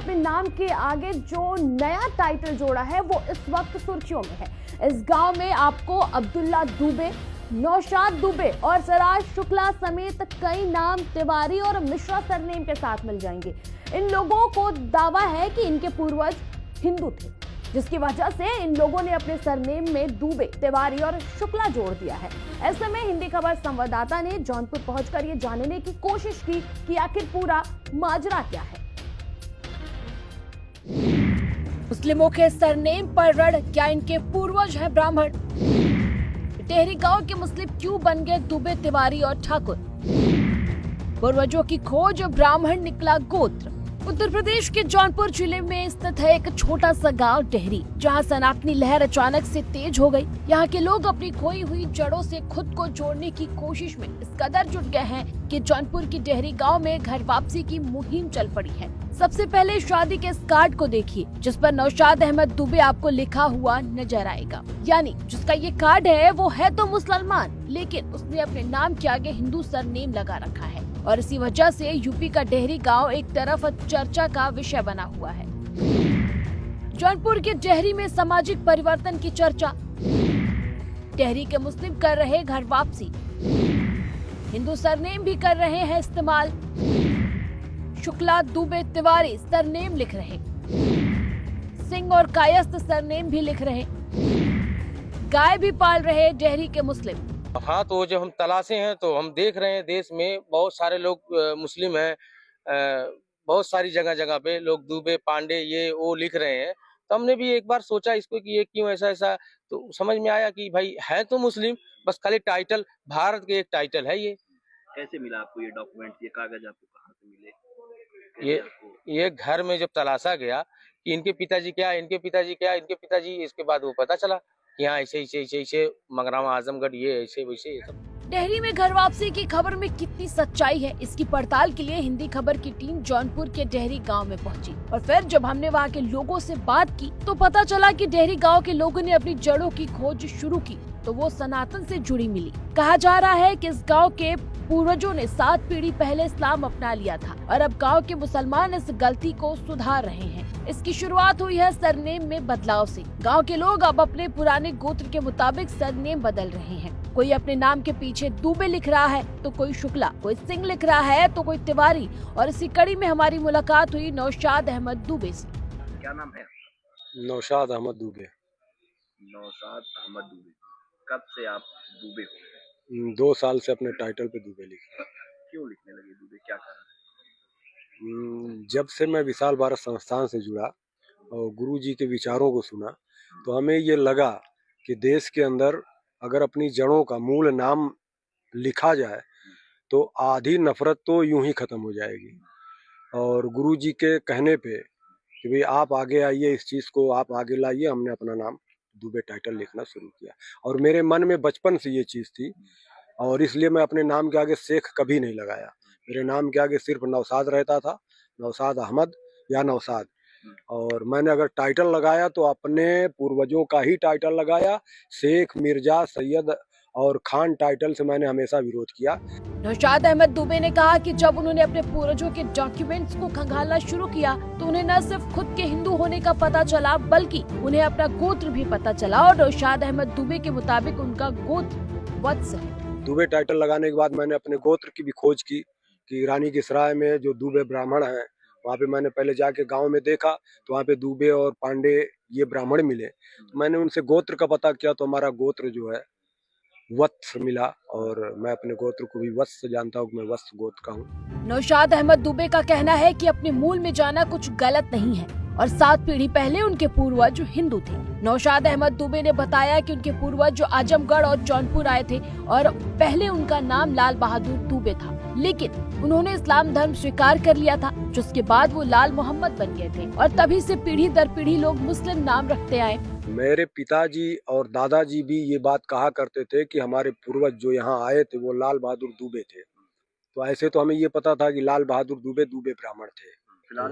अपने नाम के आगे जो नया टाइटल जोड़ा है वो इस वक्त सुर्खियों में है। इस गांव में आपको अब्दुल्ला दुबे, नौशाद दुबे और सराज शुक्ला समेत कई नाम तिवारी और मिश्रा सरनेम के साथ मिल जाएंगे। इन लोगों को दावा है कि इनके पूर्वज हिंदू थे, जिसकी वजह से इन लोगों ने अपने सरनेम में दुबे, तिवारी और शुक्ला जोड़ दिया है। ऐसे में हिंदी खबर संवाददाता ने जौनपुर पहुंचकर ये जानने की कोशिश की कि आखिर पूरा माजरा क्या है। मुस्लिमों के सरनेम पर रण, क्या इनके पूर्वज है ब्राह्मण? टेहरी गांव के मुस्लिम क्यों बन गए दुबे, तिवारी और ठाकुर? पूर्वजों की खोज, ब्राह्मण निकला गोत्र। उत्तर प्रदेश के जौनपुर जिले में स्थित है एक छोटा सा गांव टेहरी, जहां सनातनी लहर अचानक से तेज हो गई। यहाँ के लोग अपनी खोई हुई जड़ों से खुद को जोड़ने की कोशिश में इस कदर जुट गए हैं कि जौनपुर की टेहरी गांव में घर वापसी की मुहिम चल पड़ी है। सबसे पहले शादी के इस कार्ड को देखिए, जिस पर नौशाद अहमद दुबे आपको लिखा हुआ नजर आएगा। यानी जिसका ये कार्ड है वो है तो मुसलमान, लेकिन उसने अपने नाम के आगे हिंदू सरनेम लगा रखा है और इसी वजह से यूपी का डेहरी गांव एक तरफ चर्चा का विषय बना हुआ है। जौनपुर के डेहरी में सामाजिक परिवर्तन की चर्चा। डेहरी के मुस्लिम कर रहे घर वापसी, हिंदू सरनेम भी कर रहे हैं इस्तेमाल। शुक्ला, दुबे, तिवारी सरनेम लिख रहे, सिंह और कायस्थ सरनेम भी लिख रहे, गाय भी पाल रहे डेहरी के मुस्लिम। हाँ, तो जब हम तलाशे हैं तो हम देख रहे हैं देश में बहुत सारे लोग मुस्लिम हैं, बहुत सारी जगह जगह पे लोग दुबे, पांडे ये वो लिख रहे हैं। तो हमने भी एक बार सोचा इसको कि ये क्यों ऐसा, तो समझ में आया कि भाई है तो मुस्लिम, बस खाली टाइटल भारत के एक टाइटल है। ये कैसे मिला आपको ये डॉक्यूमेंट, ये कागज आपको कहाँ से मिले? ये घर में जब तलाशा गया कि इनके पिताजी क्या, इसके बाद वो पता चला कि हाँ ऐसे मंगरामा, आजमगढ़, ये ऐसे वैसे ये सब। डेहरी में घर वापसी की खबर में कितनी सच्चाई है, इसकी पड़ताल के लिए हिंदी खबर की टीम जौनपुर के डेहरी गांव में पहुंची और फिर जब हमने वहां के लोगों से बात की तो पता चला कि डेहरी गांव के लोगों ने अपनी जड़ों की खोज शुरू की तो वो सनातन से जुड़ी मिली। कहा जा रहा है कि इस गांव के पूर्वजों ने 7 पीढ़ी पहले इस्लाम अपना लिया था और अब गांव के मुसलमान इस गलती को सुधार रहे हैं। इसकी शुरुआत हुई है सरनेम में बदलाव से। गांव के लोग अब अपने पुराने गोत्र के मुताबिक सरनेम बदल रहे हैं। कोई अपने नाम के पीछे दुबे लिख रहा है तो कोई शुक्ला, कोई सिंह लिख रहा है तो कोई तिवारी। और इसी कड़ी में हमारी मुलाकात हुई नौशाद अहमद दुबे से। क्या नाम है? नौशाद अहमद दुबे। नौशाद अहमद दुबे। कब से आप दुबे हो गए? 2 साल से अपने टाइटल पे दुबे लिखे। क्यों लिखने लगे दुबे, क्या कारण? जब से मैं विशाल भारत संस्थान से जुड़ा और गुरु जी के विचारों को सुना तो हमें ये लगा कि देश के अंदर अगर अपनी जड़ों का मूल नाम लिखा जाए तो आधी नफरत तो यूं ही खत्म हो जाएगी। और गुरु जी के कहने पे कि भाई आप आगे आइए, इस चीज़ को आप आगे लाइए, हमने अपना नाम दुबे टाइटल लिखना शुरू किया। और मेरे मन में बचपन से ये चीज़ थी और इसलिए मैं अपने नाम के आगे शेख कभी नहीं लगाया। मेरे नाम के आगे सिर्फ नौशाद रहता था, नौशाद अहमद या नौशाद। और मैंने अगर टाइटल लगाया तो अपने पूर्वजों का ही टाइटल लगाया। शेख, मिर्जा, सैयद और खान टाइटल से मैंने हमेशा विरोध किया। नौशाद अहमद दुबे ने कहा कि जब उन्होंने अपने पूर्वजों के डॉक्यूमेंट्स को खंगालना शुरू किया तो उन्हें न सिर्फ खुद के हिंदू होने का पता चला बल्कि उन्हें अपना गोत्र भी पता चला और नौशाद अहमद दुबे के मुताबिक उनका गोत्र वत्स है। दुबे टाइटल लगाने के बाद मैंने अपने गोत्र की भी खोज की कि रानी की सराय में जो दुबे ब्राह्मण हैं वहाँ पे मैंने पहले जाके गांव में देखा तो वहाँ पे दुबे और पांडे ये ब्राह्मण मिले। तो मैंने उनसे गोत्र का पता किया तो हमारा गोत्र जो है वत्स मिला और मैं अपने गोत्र को भी वत्स जानता हूँ, मैं वत्स गोत्र का हूँ। नौशाद अहमद दुबे का कहना है कि अपने मूल में जाना कुछ गलत नहीं है और 7 पीढ़ी पहले उनके पूर्वज हिंदू थे। नौशाद अहमद दुबे ने बताया कि उनके पूर्वज जो आजमगढ़ और जौनपुर आए थे और पहले उनका नाम लाल बहादुर दुबे था, लेकिन उन्होंने इस्लाम धर्म स्वीकार कर लिया था, जिसके बाद वो लाल मोहम्मद बन गए थे और तभी से पीढ़ी दर पीढ़ी लोग मुस्लिम नाम रखते आए। मेरे पिताजी और दादाजी भी ये बात कहा करते थे कि हमारे पूर्वज जो यहाँ आए थे वो लाल बहादुर दुबे थे। तो ऐसे तो हमें ये पता था कि लाल बहादुर दुबे ब्राह्मण थे। फिलहाल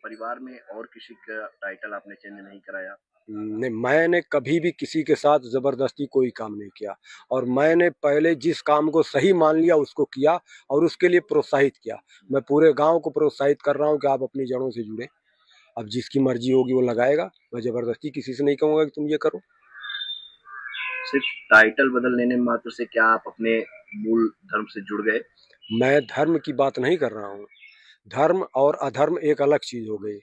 परिवार में और किसी का टाइटल आपने चेंज नहीं कराया? नहीं, मैंने कभी भी किसी के साथ जबरदस्ती कोई काम नहीं किया और मैंने पहले जिस काम को सही मान लिया उसको किया और उसके लिए प्रोत्साहित किया। मैं पूरे गांव को प्रोत्साहित कर रहा हूं कि आप अपनी जड़ों से जुड़े अब जिसकी मर्जी होगी वो लगाएगा। मैं जबरदस्ती किसी से नहीं कहूँगा कि तुम ये करो। सिर्फ टाइटल बदल लेने मात्र से क्या आप अपने मूल धर्म से जुड़ गए? मैं धर्म की बात नहीं कर रहा हूँ। धर्म और अधर्म एक अलग चीज़ हो गई।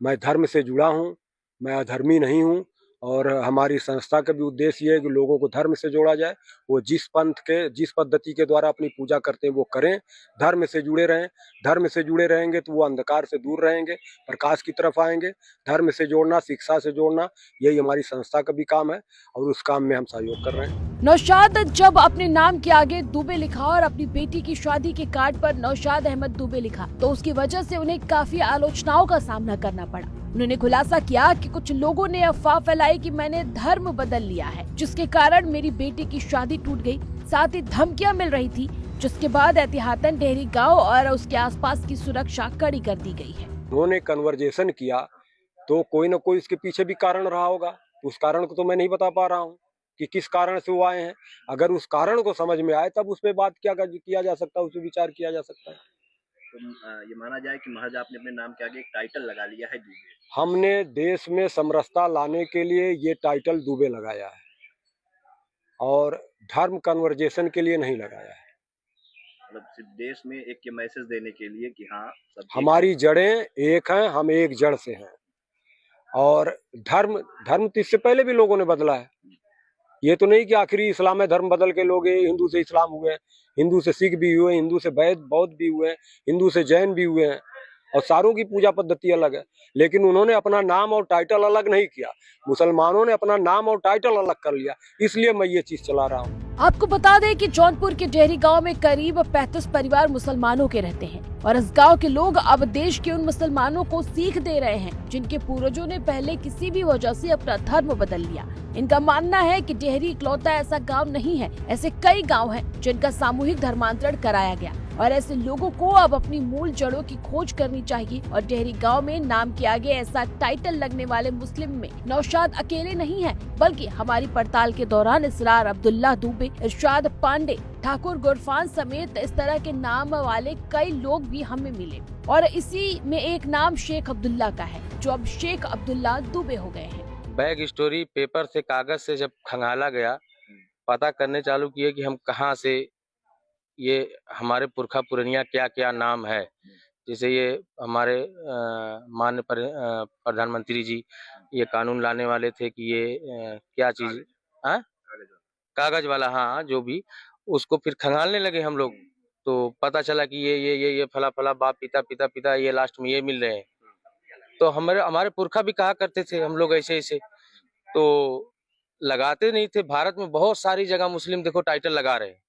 मैं धर्म से जुड़ा हूँ, मैं अधर्मी नहीं हूँ। और हमारी संस्था का भी उद्देश्य ये है कि लोगों को धर्म से जोड़ा जाए। वो जिस पंथ के, जिस पद्धति के द्वारा अपनी पूजा करते हैं वो करें, धर्म से जुड़े रहें। धर्म से जुड़े रहेंगे तो वो अंधकार से दूर रहेंगे, प्रकाश की तरफ आएंगे। धर्म से जोड़ना, शिक्षा से जोड़ना, यही हमारी संस्था का भी काम है और उस काम में हम सहयोग कर रहे हैं। नौशाद जब अपने नाम के आगे दुबे लिखा और अपनी बेटी की शादी के कार्ड पर नौशाद अहमद दुबे लिखा तो उसकी वजह से उन्हें काफी आलोचनाओं का सामना करना पड़ा। उन्होंने खुलासा किया कि कुछ लोगों ने अफवाह फैलाई कि मैंने धर्म बदल लिया है, जिसके कारण मेरी बेटी की शादी टूट गई। साथ ही धमकियां मिल रही थी, जिसके बाद एहतियातन डेहरी गांव और उसके आसपास की सुरक्षा कड़ी कर दी गई है। उन्होंने कन्वर्जेशन किया तो कोई न कोई इसके पीछे भी कारण रहा होगा। उस कारण को तो मैं नहीं बता पा रहा हूँ कि किस कारण से वो आए हैं। अगर उस कारण को समझ में आए तब उस पर बात किया जा सकता है, उस पर विचार किया जा सकता है। तो ये माना जाए कि महज आपने अपने नाम के आगे एक टाइटल लगा लिया है दुबे। हमने देश में समरसता लाने के लिए ये टाइटल दुबे लगाया है और धर्म कन्वर्जेशन के लिए नहीं लगाया है। मतलब सिर्फ देश में एक के मैसेज देने के लिए कि हाँ सब हमारी जड़ें एक हैं, हम एक जड़ से हैं। और धर्म तो इससे पहले भी लोगों ने बदला है। ये तो नहीं कि आखिरी इस्लाम में धर्म बदल के लोग हिंदू से इस्लाम हुए, हिंदू से सिख भी हुए, हिंदू से बौद्ध भी हुए, हिंदू से जैन भी हुए हैं और सारों की पूजा पद्धति अलग है। लेकिन उन्होंने अपना नाम और टाइटल अलग नहीं किया। मुसलमानों ने अपना नाम और टाइटल अलग कर लिया, इसलिए मैं ये चीज चला रहा हूँ। आपको बता दें कि जौनपुर के डेहरी गांव में करीब 35 परिवार मुसलमानों के रहते हैं और इस गांव के लोग अब देश के उन मुसलमानों को सीख दे रहे हैं जिनके पूर्वजों ने पहले किसी भी वजह से अपना धर्म बदल लिया। इनका मानना है कि डेहरी इकलौता ऐसा गांव नहीं है, ऐसे कई गांव हैं जिनका सामूहिक धर्मांतरण कराया गया और ऐसे लोगों को अब अपनी मूल जड़ों की खोज करनी चाहिए। और डेहरी गांव में नाम के आगे ऐसा टाइटल लगने वाले मुस्लिम में नौशाद अकेले नहीं है, बल्कि हमारी पड़ताल के दौरान इसरार अब्दुल्ला दुबे, इरशाद पांडे, ठाकुर गुरफान समेत इस तरह के नाम वाले कई लोग भी हमें मिले। और इसी में एक नाम शेख अब्दुल्ला का है, जो अब शेख अब्दुल्ला दुबे हो गए हैं। बैग स्टोरी पेपर से, कागज से जब खंगाला गया, पता करने चालू किए कि हम कहाँ से, ये हमारे पुरखा पुरनिया क्या क्या नाम है। जैसे ये हमारे माननीय प्रधानमंत्री जी ये कानून लाने वाले थे कि ये क्या चीज, कागज वाला, हाँ जो भी, उसको फिर खंगालने लगे हम लोग। तो पता चला कि ये फला फला बाप पिता ये लास्ट में ये मिल रहे हैं। तो हमारे पुरखा भी कहा करते थे हम लोग ऐसे ऐसे, तो लगाते नहीं थे। भारत में बहुत सारी जगह मुस्लिम देखो टाइटल लगा रहे हैं,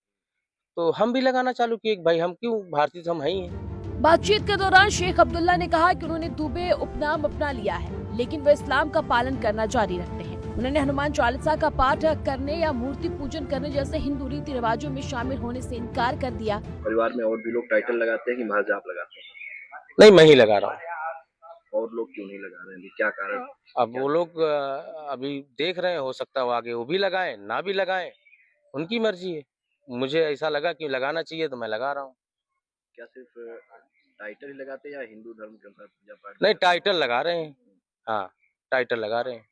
तो हम भी लगाना चालू किए। भाई हम क्यों, भारतीय तो हम हैं ही हैं। बातचीत के दौरान शेख अब्दुल्ला ने कहा कि उन्होंने दुबे उपनाम अपना लिया है, लेकिन वे इस्लाम का पालन करना जारी रखते हैं। उन्होंने हनुमान चालीसा का पाठ करने या मूर्ति पूजन करने जैसे हिंदू रीति रिवाजों में शामिल होने से इनकार कर दिया। परिवार में और भी लोग टाइटल लगाते हैं कि महज आप लगाते हैं? नहीं, मैं ही लगा रहा हूँ। और लोग क्यों नहीं लगा रहे हैं, क्या कारण? अब वो लोग अभी देख रहे हैं, हो सकता है आगे वो भी लगाएं ना भी लगाएं, उनकी मर्जी है। मुझे ऐसा लगा कि लगाना चाहिए तो मैं लगा रहा हूँ। क्या सिर्फ टाइटल ही लगाते हैं या हिंदू धर्म के अनुसार पूजा पाठ? नहीं, टाइटल लगा रहे हैं। हाँ, टाइटल लगा रहे हैं।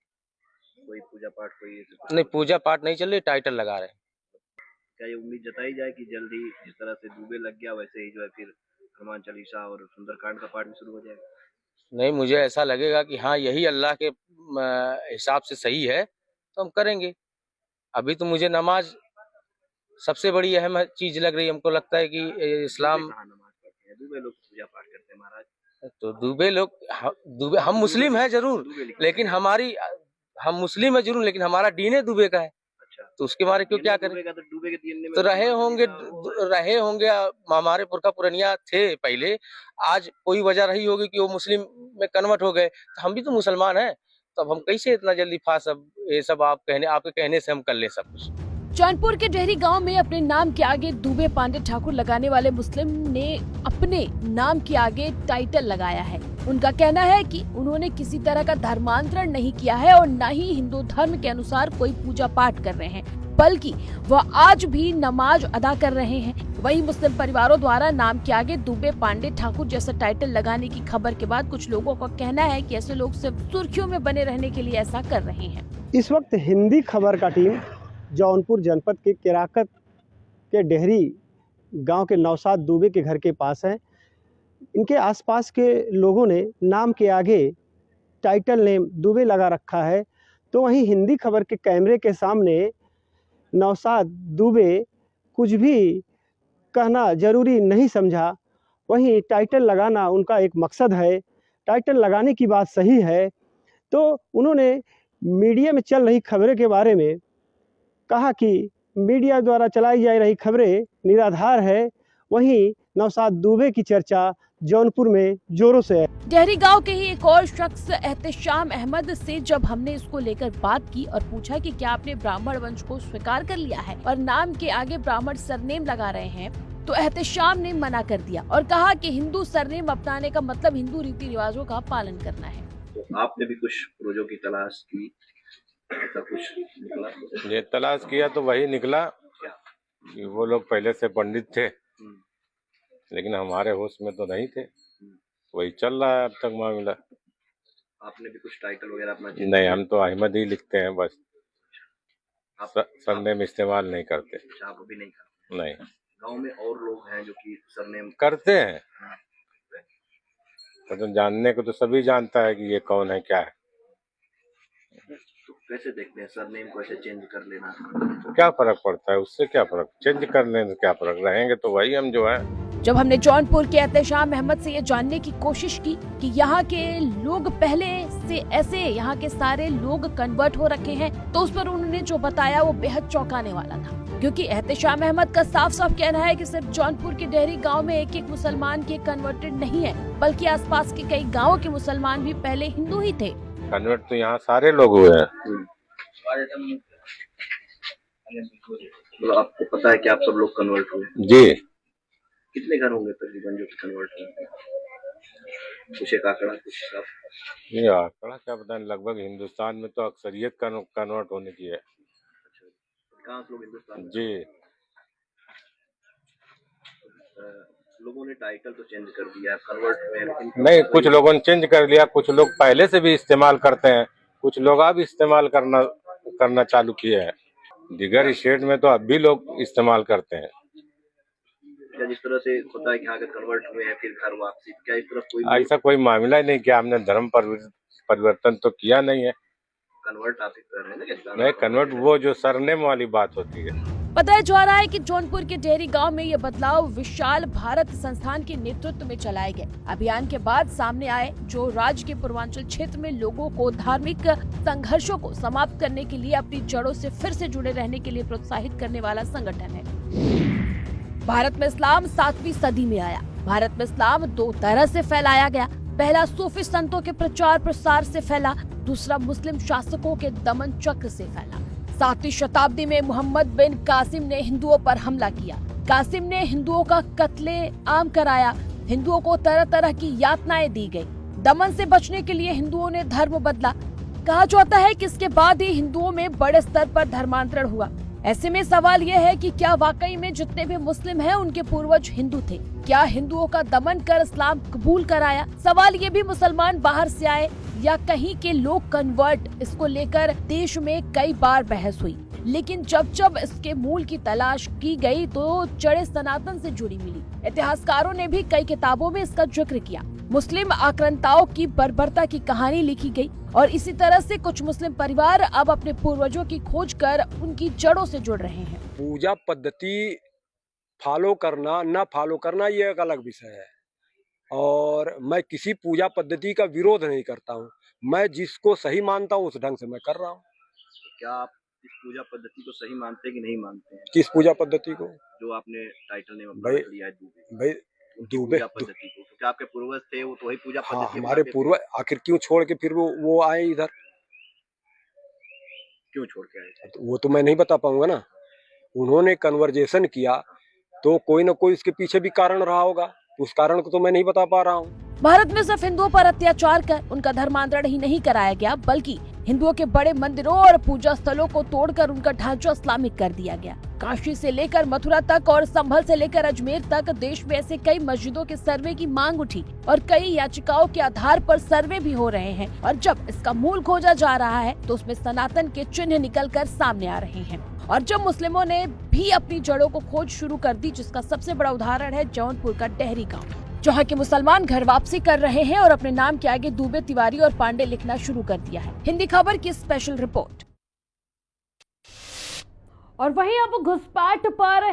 कोई पूजा पाठ कोई नहीं, पूजा पाठ नहीं चल रही, टाइटल लगा रहे हैं। क्या ये उम्मीद जताई जाए कि जल्द ही जिस तरह से दुबे लग गया वैसे ही जो है फिर हनुमान चालीसा और सुंदरकांड का पाठ भी शुरू हो जाएगा? नहीं, मुझे ऐसा लगेगा कि हाँ यही अल्लाह के हिसाब से सही है तो हम करेंगे। अभी तो मुझे नमाज सबसे बड़ी अहम चीज लग रही है। हमको लगता है कि इस्लाम, नमाज पढ़ते हैं दुबे लोग, पूजा पाठ करते हैं महाराज। तो दुबे हम मुस्लिम हैं जरूर, लेकिन हम मुस्लिम है जरूर, लेकिन हमारा दीन दीन दुबे का है। अच्छा, तो उसके बारे क्यों क्या करें? तो दुबे के दीन में तो रहे होंगे हमारे पुरखा पुरनिया थे पहले, आज कोई वजह रही होगी कि वो मुस्लिम में कन्वर्ट हो गए, तो हम भी तो मुसलमान हैं। तो अब हम कैसे इतना जल्दी सब ये सब आपके कहने से हम कर ले सब कुछ। जौनपुर के डेहरी गांव में अपने नाम के आगे दुबे पांडे ठाकुर लगाने वाले मुस्लिम ने अपने नाम के आगे टाइटल लगाया है। उनका कहना है कि उन्होंने किसी तरह का धर्मांतरण नहीं किया है और न ही हिंदू धर्म के अनुसार कोई पूजा पाठ कर रहे हैं। बल्कि वह आज भी नमाज अदा कर रहे हैं। वहीं मुस्लिम परिवारों द्वारा नाम के आगे दुबे, पांडे, ठाकुर जैसा टाइटल लगाने की खबर के बाद कुछ लोगों का कहना है कि ऐसे लोग सिर्फ सुर्खियों में बने रहने के लिए ऐसा कर रहे हैं। इस वक्त हिंदी खबर का टीम जौनपुर जनपद के केराकत के डेहरी गांव के नौशाद दुबे के घर के पास है। इनके आसपास के लोगों ने नाम के आगे टाइटल नेम दुबे लगा रखा है, तो वहीं हिंदी खबर के कैमरे के सामने नौशाद दुबे कुछ भी कहना ज़रूरी नहीं समझा। वहीं टाइटल लगाना उनका एक मकसद है, टाइटल लगाने की बात सही है। तो उन्होंने मीडिया में चल रही खबरें के बारे में कहा कि मीडिया द्वारा चलाई जा रही खबरें निराधार है। वहीं नौशाद दुबे की चर्चा जौनपुर में जोरों से है। डेहरी गांव के ही एक और शख्स एहतेशाम अहमद से जब हमने इसको लेकर बात की और पूछा कि क्या आपने ब्राह्मण वंश को स्वीकार कर लिया है और नाम के आगे ब्राह्मण सरनेम लगा रहे हैं, तो एहतेशाम ने मना कर दिया और कहा कि हिंदू सरनेम अपनाने का मतलब हिंदू रीति रिवाजों का पालन करना है। तो आपने भी कुछ पूर्वजों की तलाश की, ऐसा कुछ निकला? ये तलाश किया तो वही निकला कि वो लोग पहले से पंडित थे, लेकिन हमारे होश में तो नहीं थे। वही चल रहा है अब तक मामला। आपने भी कुछ टाइटल वगैरह अपना? नहीं, हम तो अहमद ही लिखते हैं बस, सरनेम इस्तेमाल नहीं करते। आप अभी नहीं करते? नहीं। गांव में और लोग हैं जो कि सरनेम करते हैं, तो जानने को तो सभी जानता है कि ये कौन है क्या है। तो कैसे देखते हैं सरनेम को ऐसे चेंज कर लेना? तो क्या फर्क पड़ता है, उससे क्या फर्क, चेंज कर लेने से क्या फर्क, रहेंगे तो वही हम जो है। जब हमने जौनपुर के एहतेशाम अहमद से ये जानने की कोशिश की कि यहाँ के लोग पहले से ऐसे यहाँ के सारे लोग कन्वर्ट हो रखे हैं, तो उस पर उन्होंने जो बताया वो बेहद चौंकाने वाला था। क्योंकि एहतेशाम अहमद का साफ साफ कहना है कि सिर्फ जौनपुर के डेहरी गांव में एक एक मुसलमान के कन्वर्टेड नहीं है, बल्कि आसपास के कई गाँवों के मुसलमान भी पहले हिंदू ही थे। कन्वर्ट तो यहाँ सारे लोग हुए हैं। मतलब आपको पता है कि आप सब लोग कन्वर्ट हुए? जी। कितने घर होंगे तकरीबन जो कन्वर्ट हुए? कुछ एक आंकड़ा, कुछ हिसाब? ये आंकड़ा क्या बताएं, लगभग हिंदुस्तान में तो अक्सरियत कन्वर्ट होने की है। कहाँ से लोग हिंदुस्तान में? जी। लोगों ने टाइटल तो चेंज कर दिया, कन्वर्ट हुए, लेकिन नहीं, कुछ लोगों ने चेंज कर लिया, कुछ लोग पहले से भी इस्तेमाल करते हैं, कुछ लोग अब इस्तेमाल करना चालू किए हैं। दिगर स्टेट में तो अब भी लोग इस्तेमाल करते हैं। क्या जिस तरह से होता है कि हाँ कन्वर्ट हुए हैं फिर घर वापसी, क्या इस तरह कोई ऐसा कोई मामला ही नहीं किया हमने, धर्म परिवर्तन तो किया नहीं है। कन्वर्ट आप कर रहे हैं ना? नहीं, कन्वर्ट वो जो सरनेम वाली बात होती है। बताया जा रहा है कि जौनपुर के डेहरी गांव में ये बदलाव विशाल भारत संस्थान के नेतृत्व में चलाए गए अभियान के बाद सामने आए, जो राज्य के पूर्वांचल क्षेत्र में लोगों को धार्मिक संघर्षों को समाप्त करने के लिए अपनी जड़ों से फिर से जुड़े रहने के लिए प्रोत्साहित करने वाला संगठन है। भारत में इस्लाम 7वीं सदी में आया। भारत में इस्लाम दो तरह से फैलाया गया। पहला सूफी संतों के प्रचार प्रसार से फैला, दूसरा मुस्लिम शासकों के दमन चक्र से फैला। 7वीं शताब्दी में मोहम्मद बिन कासिम ने हिंदुओं पर हमला किया। कासिम ने हिंदुओं का कत्ले आम कराया। हिंदुओं को तरह तरह की यातनाएं दी गई। दमन से बचने के लिए हिंदुओं ने धर्म बदला। कहा जाता है कि इसके बाद ही हिंदुओं में बड़े स्तर पर धर्मांतरण हुआ। ऐसे में सवाल यह है कि क्या वाकई में जितने भी मुस्लिम हैं उनके पूर्वज हिंदू थे? क्या हिंदुओं का दमन कर इस्लाम कबूल कराया? सवाल ये भी मुसलमान बाहर से आए या कहीं के लोग कन्वर्ट, इसको लेकर देश में कई बार बहस हुई, लेकिन जब इसके मूल की तलाश की गई तो जड़ें सनातन से जुड़ी मिली। इतिहासकारों ने भी कई किताबों में इसका जिक्र किया। मुस्लिम आक्रांताओं की बर्बरता की कहानी लिखी गई और इसी तरह से कुछ मुस्लिम परिवार अब अपने पूर्वजों की खोज कर उनकी जड़ों से जुड़ रहे हैं। पूजा पद्धति फॉलो करना ना फॉलो करना ये एक अलग विषय है, और मैं किसी पूजा पद्धति का विरोध नहीं करता हूँ। मैं जिसको सही मानता हूँ उस ढंग से मैं कर रहा हूँ। क्या आप इस पूजा पद्धति को सही मानते हैं कि नहीं मानते हैं? किस पूजा पद्धति को? जो आपने टाइटल ने भाई लिया है दुबे। भाई दुबे पूजा पद्धति को, क्योंकि आपके पूर्वज थे वो तो वही पूजा हाँ, पद्धति हमारे पूर्वज आखिर क्यों छोड़ के फिर वो आए इधर? क्यों छोड़ के आए? वो तो मैं नहीं बता पाऊंगा ना। उन्होंने कन्वर्जेशन किया तो कोई ना कोई इसके पीछे भी कारण रहा होगा, उस कारण को तो मैं नहीं बता पा रहा हूँ। भारत में सिर्फ हिंदुओं पर अत्याचार कर उनका धर्मांतरण ही नहीं कराया गया, बल्कि हिंदुओं के बड़े मंदिरों और पूजा स्थलों को तोड़कर उनका ढांचा इस्लामिक कर दिया गया। काशी से लेकर मथुरा तक और संभल से लेकर अजमेर तक देश में ऐसे कई मस्जिदों के सर्वे की मांग उठी और कई याचिकाओं के आधार पर सर्वे भी हो रहे हैं। और जब इसका मूल खोजा जा रहा है तो उसमें सनातन के चिन्ह निकलकर सामने आ रहे हैं। और जब मुस्लिमों ने भी अपनी जड़ों को खोज शुरू कर दी, जिसका सबसे बड़ा उदाहरण है जौनपुर का डेहरी गाँव, जहाँ के मुसलमान घर वापसी कर रहे हैं और अपने नाम के आगे दुबे, तिवारी और पांडे लिखना शुरू कर दिया है। हिंदी खबर की स्पेशल रिपोर्ट। और वहीं अब घुसपैठ पर